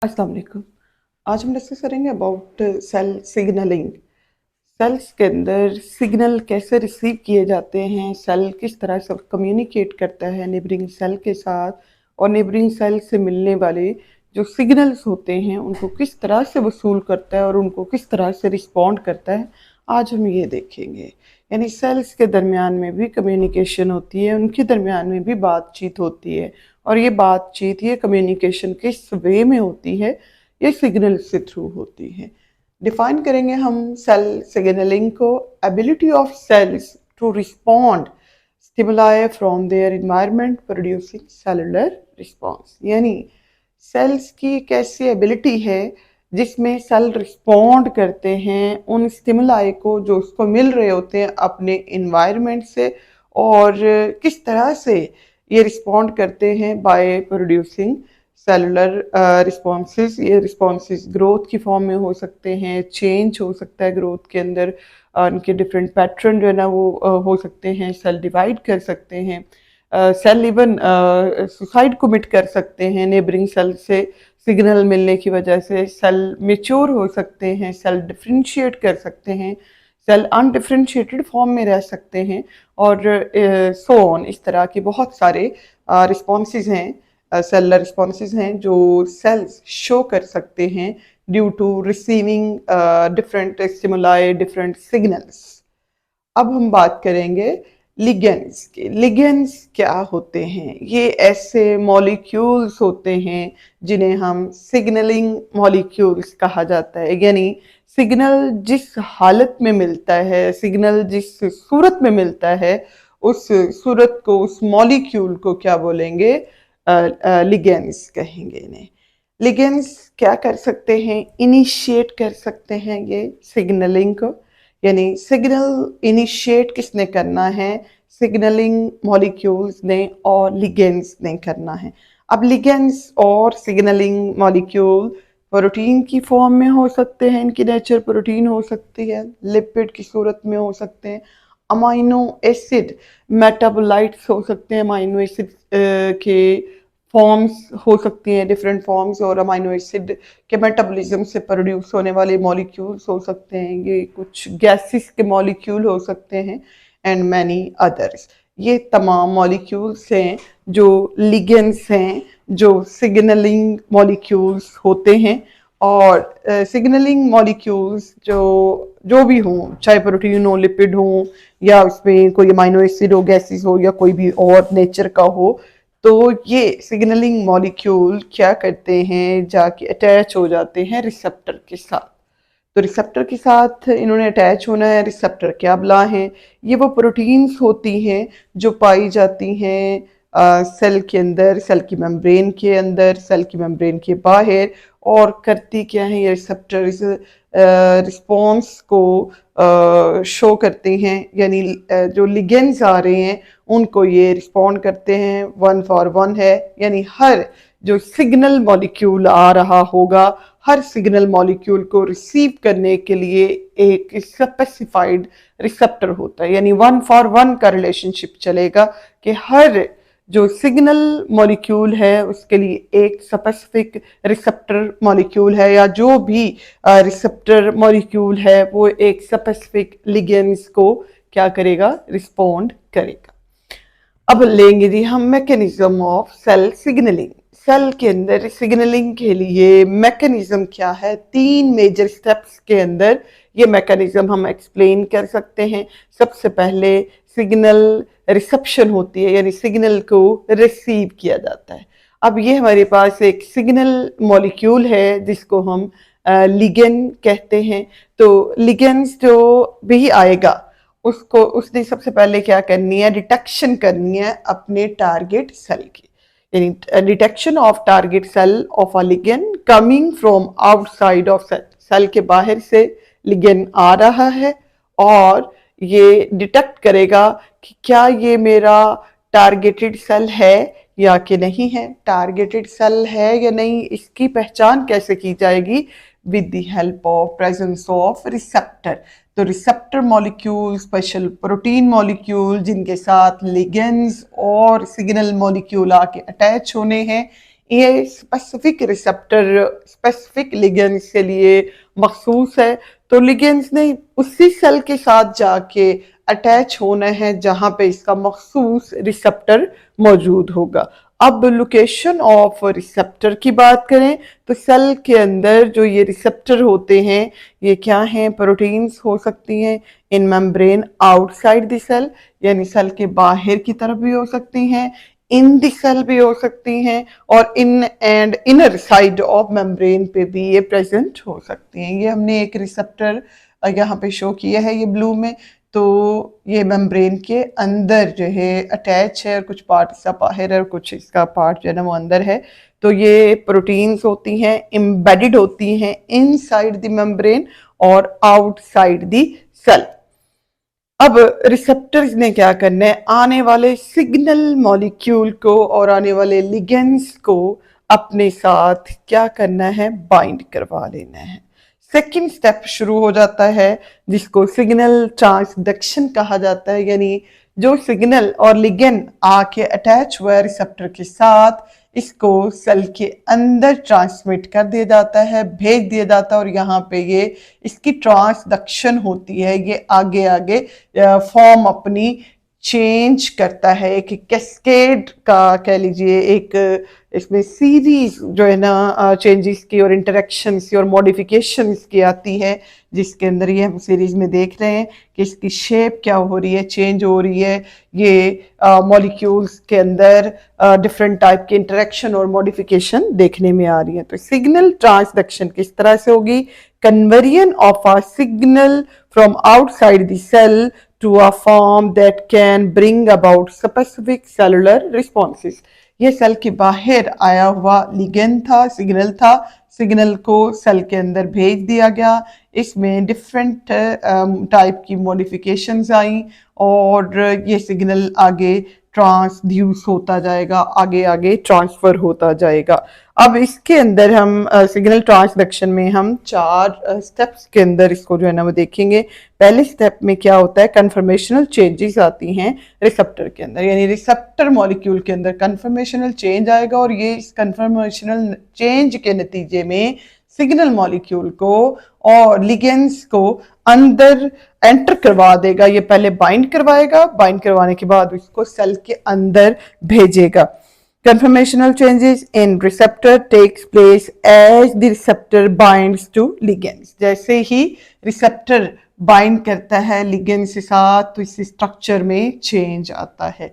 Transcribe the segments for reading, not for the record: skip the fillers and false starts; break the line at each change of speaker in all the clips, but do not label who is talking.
अस्सलाम वालेकुम। आज हम डिस्कस करेंगे अबाउट सेल सिग्नलिंग। सेल्स के अंदर सिग्नल कैसे रिसीव किए जाते हैं, सेल किस तरह से कम्युनिकेट करता है नेबरिंग सेल के साथ, और नेबरिंग सेल से मिलने वाले जो सिग्नल्स होते हैं उनको किस तरह से वसूल करता है और उनको किस तरह से रिस्पॉन्ड करता है, आज हम ये देखेंगे। यानी सेल्स के दरमियान में भी कम्युनिकेशन होती है, उनके दरमियान में भी बातचीत होती है, और ये बातचीत, ये कम्युनिकेशन किस वे में होती है, ये सिग्नल से थ्रू होती है। डिफाइन करेंगे हम सेल सिग्नलिंग को, ability of cells to respond stimuli from their environment producing cellular response. यानी सेल्स की एक ऐसी एबिलिटी है जिसमें सेल रिस्पॉन्ड करते हैं उन स्टिमुलाई को जो उसको मिल रहे होते हैं अपने इन्वायरमेंट से, और किस तरह से ये रिस्पॉन्ड करते हैं बाय प्रोड्यूसिंग सेलुलर रिस्पॉन्सेस। ये रिस्पॉन्सेस ग्रोथ की फॉर्म में हो सकते हैं, चेंज हो सकता है ग्रोथ के अंदर, उनके डिफरेंट पैटर्न जो है ना वो हो सकते हैं, सेल डिवाइड कर सकते हैं, सेल इवन सुसाइड कमिट कर सकते हैं नेबरिंग सेल से सिग्नल मिलने की वजह से, सेल मेच्योर हो सकते हैं, सेल डिफ्रेंशिएट कर सकते हैं, सेल अनडिफ्रेंशिएटेड फॉर्म में रह सकते हैं, और सो ऑन। इस तरह के बहुत सारे रिस्पॉन्सेज हैं, सेलुलर रिस्पॉन्सेज हैं जो सेल्स शो कर सकते हैं due to receiving different stimuli, different signals. अब हम बात करेंगे लिगेंड्स के। लिगेंड्स क्या होते हैं? ये ऐसे मॉलिक्यूल्स होते हैं जिन्हें हम सिग्नलिंग मॉलिक्यूल्स कहा जाता है। यानी सिग्नल जिस हालत में मिलता है, सिग्नल जिस सूरत में मिलता है, उस सूरत को, उस मॉलिक्यूल को क्या बोलेंगे? लिगेंड्स कहेंगे इन्हें। लिगेंड्स क्या कर सकते हैं? इनिशिएट कर सकते हैं ये सिग्नलिंग को। यानी सिग्नल इनिशिएट किसने करना है? सिग्नलिंग मॉलिक्यूल्स ने और लिगेंड्स ने करना है। अब लिगेंड्स और सिग्नलिंग मॉलिक्यूल प्रोटीन की फॉर्म में हो सकते हैं, इनकी नेचर प्रोटीन हो सकती है, लिपिड की सूरत में हो सकते हैं, अमाइनो एसिड मेटाबोलाइट्स हो सकते हैं, अमाइनो एसिड के फॉर्म्स हो सकती हैं, डिफरेंट फॉर्म्स, और अमाइनो एसिड के मेटाबॉलिज्म से प्रोड्यूस होने वाले मॉलिक्यूल्स हो सकते हैं, ये कुछ गैसेस के मॉलिक्यूल हो सकते हैं, एंड मैनी अदर्स। ये तमाम मॉलिक्यूल्स हैं जो लिगेंड्स हैं, जो सिग्नलिंग मॉलिक्यूल्स होते हैं। और सिग्नलिंग मॉलिक्यूल्स जो जो भी हों, चाहे प्रोटीन हो, लिपिड हो, या उसमें कोई अमाइनो एसिड हो, गैसेस हो, या कोई भी और नेचर का हो, तो ये सिग्नलिंग मॉलिक्यूल क्या करते हैं? जाके अटैच हो जाते हैं रिसेप्टर के साथ। तो रिसेप्टर के साथ इन्होंने अटैच होना है। रिसेप्टर क्या बला हैं? ये वो प्रोटीन्स होती हैं जो पाई जाती हैं सेल के अंदर, सेल की मेम्ब्रेन के अंदर, सेल की मेम्ब्रेन के बाहर, और करती क्या है? ये रिसेप्टर्स रिस्पॉन्स को शो करते हैं। यानी जो लिगेंड्स आ रहे हैं उनको ये रिस्पॉन्ड करते हैं, 1 for 1 है। यानी हर जो सिग्नल मॉलिक्यूल आ रहा होगा, हर सिग्नल मॉलिक्यूल को रिसीव करने के लिए एक स्पेसिफाइड रिसेप्टर होता है। यानी 1 for 1 का रिलेशनशिप चलेगा कि हर जो सिग्नल मॉलिक्यूल है उसके लिए एक स्पेसिफिक रिसेप्टर मॉलिक्यूल है, या जो भी रिसेप्टर मॉलिक्यूल है वो एक स्पेसिफिक लिगेंड्स को क्या करेगा? रिस्पॉन्ड करेगा। अब लेंगे जी हम mechanism of cell signalling. Cell के अंदर सिग्नलिंग के लिए मैकेनिज्म क्या है? 3 मेजर स्टेप्स के अंदर ये मैकेनिज्म हम एक्सप्लेन कर सकते हैं। सबसे पहले सिग्नल रिसेप्शन होती है, यानी सिग्नल को रिसीव किया जाता है। अब ये हमारे पास एक सिग्नल मॉलिक्यूल है जिसको हम लिगेंड कहते हैं। तो लिगेंड्स जो भी आएगा उसको, उसने सबसे पहले क्या करनी है? डिटेक्शन करनी है अपने टारगेट सेल की। यानी detection of target cell of a ligand coming from outside of cell. Cell के बाहर से लिगेंड आ रहा है और ये डिटेक्ट करेगा कि क्या ये मेरा टारगेटेड सेल है या कि नहीं है। टारगेटेड सेल है या नहीं, इसकी पहचान कैसे की जाएगी? With the help of presence of receptor. तो receptor molecule, special protein molecule जिनके साथ लिगेंड्स और सिग्नल मॉलिक्यूल आके अटैच होने हैं, ये स्पेसिफिक रिसेप्टर स्पेसिफिक लिगेंड्स के लिए मखसूस है, तो लिगेंड्स ने उसी सेल के साथ जाके अटैच होना है जहां पे इसका मखसूस रिसेप्टर मौजूद होगा। अब लोकेशन ऑफ रिसेप्टर की बात करें तो सेल के अंदर जो ये रिसेप्टर होते हैं ये क्या हैं, प्रोटीन्स हो सकती हैं इन मेम्ब्रेन आउटसाइड द सेल, यानी सेल के बाहर की तरफ भी हो सकती हैं, इन द सेल भी हो सकती हैं, और in and inner side of membrane पे भी ये प्रेजेंट हो सकती हैं। ये हमने एक रिसेप्टर यहाँ पे शो किया है ये ब्लू में, तो ये मेम्ब्रेन के अंदर जो है अटैच है और कुछ पार्ट इसका बाहर है और कुछ इसका पार्ट जो है ना वो अंदर है। तो ये प्रोटीन्स होती हैं, एम्बेडेड होती हैं इनसाइड द मेम्ब्रेन और आउटसाइड द सेल। अब रिसेप्टर्स ने क्या करना है, आने वाले सिग्नल मॉलिक्यूल को और आने वाले लिगेंड्स को अपने साथ क्या करना है, बाइंड करवा लेना है। सेकंड स्टेप शुरू हो जाता है जिसको सिग्नल ट्रांसडक्शन कहा जाता है, यानी जो सिग्नल और लिगेंड आके अटैच हुआ है रिसेप्टर के साथ, इसको सेल के अंदर ट्रांसमिट कर दिया जाता है, भेज दिया जाता है, और यहाँ पे ये इसकी ट्रांसडक्शन होती है, ये आगे आगे फॉर्म अपनी चेंज करता है। एक कैस्केड का कह लीजिए, एक इसमें सीरीज जो है ना चेंजेस की और इंटरेक्शंस की और मॉडिफिकेशंस की आती है, जिसके अंदर ये हम सीरीज में देख रहे हैं कि इसकी शेप क्या हो रही है, चेंज हो रही है। ये मॉलिक्यूल्स के अंदर डिफरेंट टाइप के इंटरेक्शन और मॉडिफिकेशन देखने में आ रही है। तो सिग्नल ट्रांसडक्शन किस तरह से होगी, conversion of a signal from outside the cell to a form that can bring about specific cellular responses। ये सेल के बाहर आया हुआ लिगेंड था, सिग्नल को सेल के अंदर भेज दिया गया, इसमें डिफरेंट टाइप की मॉडिफिकेशंस आई और ये सिग्नल आगे ट्रांसड्यूस होता जाएगा, आगे आगे ट्रांसफर होता जाएगा। अब इसके अंदर हम सिग्नल ट्रांसडक्शन में हम 4 स्टेप्स के अंदर इसको जो है ना वो देखेंगे। पहले स्टेप में क्या होता है, कन्फर्मेशनल चेंजेस आती हैं रिसेप्टर के अंदर, यानी रिसेप्टर मॉलिक्यूल के अंदर कन्फर्मेशनल चेंज आएगा, और ये इस कन्फर्मेशनल चेंज के नतीजे में सिग्नल मॉलिक्यूल को और लिगेंड्स को अंदर एंटर करवा देगा। ये पहले बाइंड करवाएगा, बाइंड करवाने के बाद इसको सेल के अंदर भेजेगा। Conformational changes in receptor takes place as the receptor binds to ligands। जैसे ही रिसेप्टर बाइंड करता है लिगेंड के साथ तो इस स्ट्रक्चर में चेंज आता है।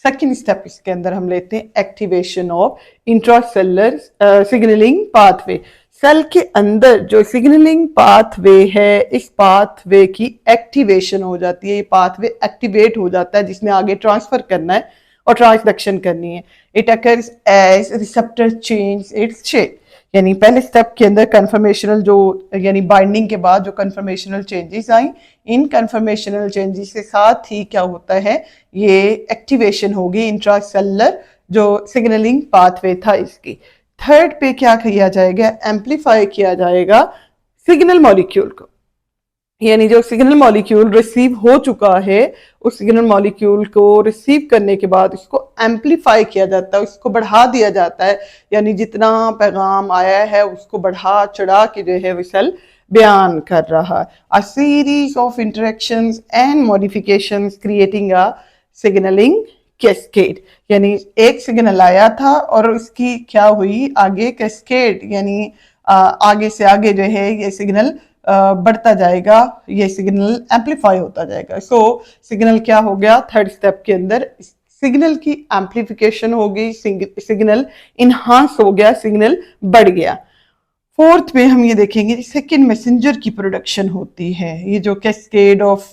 सेकेंड स्टेप इसके अंदर हम लेते हैं activation of intracellular signalling pathway. Cell के अंदर जो सिग्नलिंग पाथवे है, इस पाथवे की एक्टिवेशन हो जाती है, ये पाथवे एक्टिवेट हो जाता है जिसने आगे ट्रांसफर करना है और ट्रांसडक्शन करनी है। It occurs as receptor change its shape, यानी पहले स्टेप के अंदर कन्फर्मेशनल जो यानी बाइंडिंग के बाद जो कन्फर्मेशनल चेंजेस आई, इन कन्फर्मेशनल चेंजेस के साथ ही क्या होता है, ये एक्टिवेशन होगी इंट्रासेलुलर जो सिग्नलिंग पाथवे था इसकी। थर्ड पे क्या किया जाएगा, एम्पलीफाई किया जाएगा सिग्नल मॉलिक्यूल को, यानी जो सिग्नल मॉलिक्यूल रिसीव हो चुका है उस सिग्नल मॉलिक्यूल को रिसीव करने के बाद इसको एम्पलीफाई किया जाता है, उसको बढ़ा दिया जाता है, यानी जितना पैगाम आया है उसको बढ़ा चढ़ा के जो है वो सेल बयान कर रहा है। A series of interactions and modifications creating a signalling cascade, यानी एक सिग्नल आया था और उसकी क्या हुई आगे कैस्केड, यानी आगे से आगे जो है ये सिग्नल बढ़ता जाएगा, ये सिग्नल एम्पलीफाई होता जाएगा। सो सिग्नल क्या हो गया, थर्ड स्टेप के अंदर सिग्नल की एम्पलीफिकेशन हो गई, सिग्नल इनहांस हो गया, सिग्नल बढ़ गया। फोर्थ में हम ये देखेंगे सेकेंड मैसेंजर की प्रोडक्शन होती है। ये जो कैस्केड ऑफ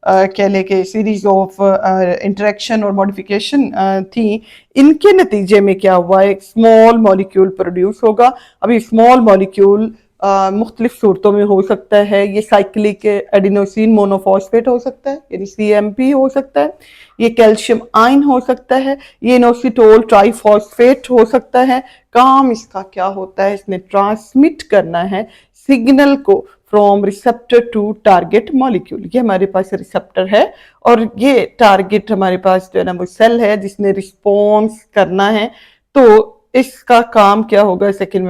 कह ले के सीरीज ऑफ इंटरेक्शन और मॉडिफिकेशन थी, इनके नतीजे में क्या हुआ, एक स्मॉल मॉलिक्यूल प्रोड्यूस होगा। अभी स्मॉल मॉलिक्यूल मुख्तलिफ सूरतों में हो सकता है, ये साइक्लिक एडिनोसिन मोनोफॉस्फेट हो सकता है यानी CMP हो सकता है, ये कैल्शियम आयन हो सकता है, ये इनोसिटोल ट्राइफॉस्फेट हो सकता है। काम इसका क्या होता है, इसने ट्रांसमिट करना है सिग्नल को from receptor to target molecule. ये हमारे पास रिसेप्टर है और ये टारगेट हमारे पास जो है ना वो सेल है जिसने रिस्पॉन्स करना है। तो इसका काम क्या होगा सेकंड में?